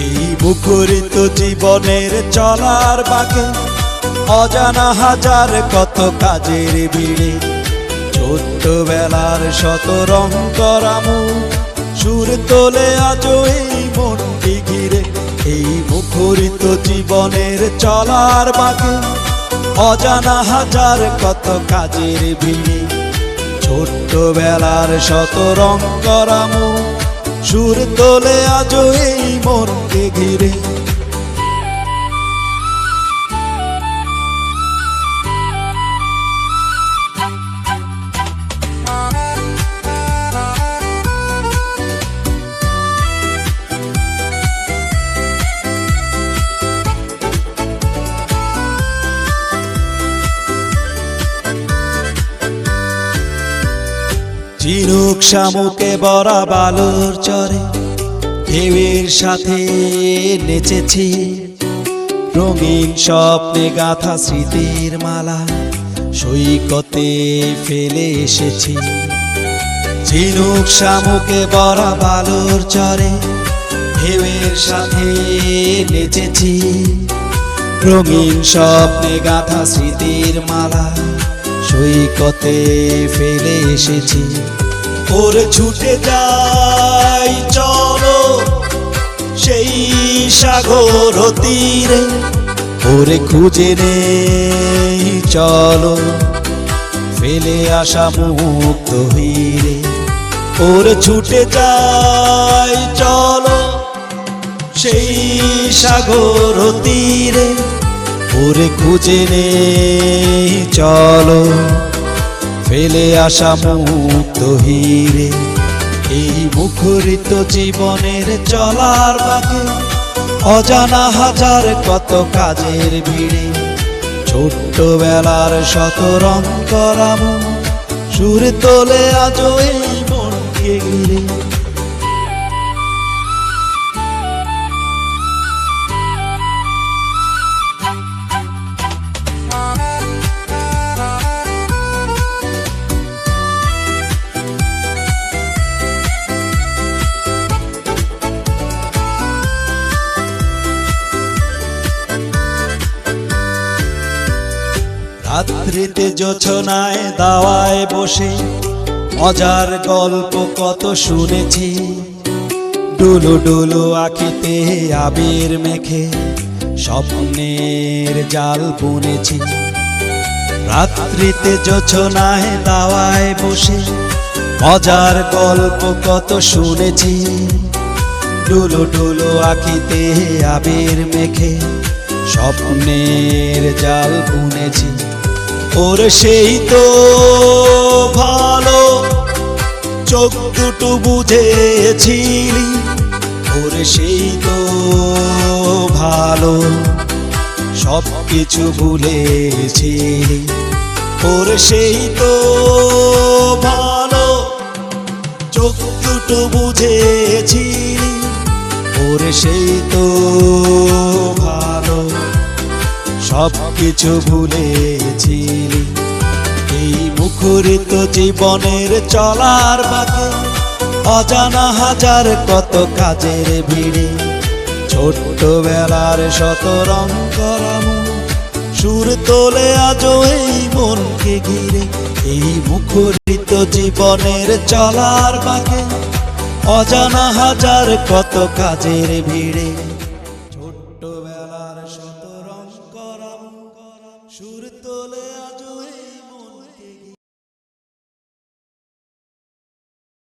এই মুখরিত জীবনের চলার বাঁকে অজানা হাজার কত কাজের ভিড়ে ছোট্টবেলার শত রং করা মুখ সুর তোলে আজও এই মনটি ঘিরে। এই মুখরিত জীবনের চলার বাঁকে অজানা হাজার কত কাজের ভিড়ে ছোট্টবেলার শত রং করা মুখ সুর তোলে আজও এই মনকে ঘিরে। ঝিনুক শামুকে বরা বালুর চরে ঢেউয়ের সাথে নেচেছি, রঙিন স্বপ্নে গাঁথা স্মৃতির মালা সৈকতে ফেলে এসেছি। ঝিনুক শামুকে বরা বালুর চরে ঢেউয়ের সাথে নেচেছি, রঙিন স্বপ্নে গাঁথা স্মৃতির মালা সৈকতে ফেলে এসেছি। ওরে ছুটে যাই চলো সেই সাগর তীরে, ওরে খুঁজে নেই চলো ফেলে আসা মুক্ত হীরে। ওরে ছুটে যাই চলো সেই সাগর তীরে, ওরে খুঁজে নেই চলো ফেলে আসা মুক্ত হীরে। এই মুখরিত জীবনের চলার বাঁকে অজানা হাজার কত কাজের ভিড়ে ছোট্টবেলার শত রং করা মুখ সুর তোলে আজও এই মনকে ঘিরে। রাত্রিতে জোছনায় দাওয়ায় বসে মজার গল্প কত শুনেছি, ডুলু ডুলু আঁখিতে আবির মেখে স্বপ্নের জাল বুনেছি। রাত্রিতে জোছনায় দাওয়ায় বসে মজার গল্প কত শুনেছি, ডুলু ডুলু আঁখিতে আবির মেখে স্বপ্নের জাল বুনেছি। ওর সেই তো ভালো চোখ দুটো বুঝেছিলি, ওর সেই তো ভালো সব কিছু ভুলেছিলি। ওর সেই তো ভালো চোখ দুটো বুঝেছিলি, ওর সেই তো ভালো সব কিছু ভুলেছিলি। এই মুখরিত জীবনের চলার বাঁকে অজানা হাজার কত কাজের ভিড়ে ছোট্টবেলার শত রং করা মুখ সুর তোলে আজও এই মনকে ঘিরে। এই মুখরিত জীবনের চলার বাঁকে অজানা হাজার কত কাজের ভিড়ে ছোট্টবেলার শত রং করা মুখ সুর তোলে আজও এই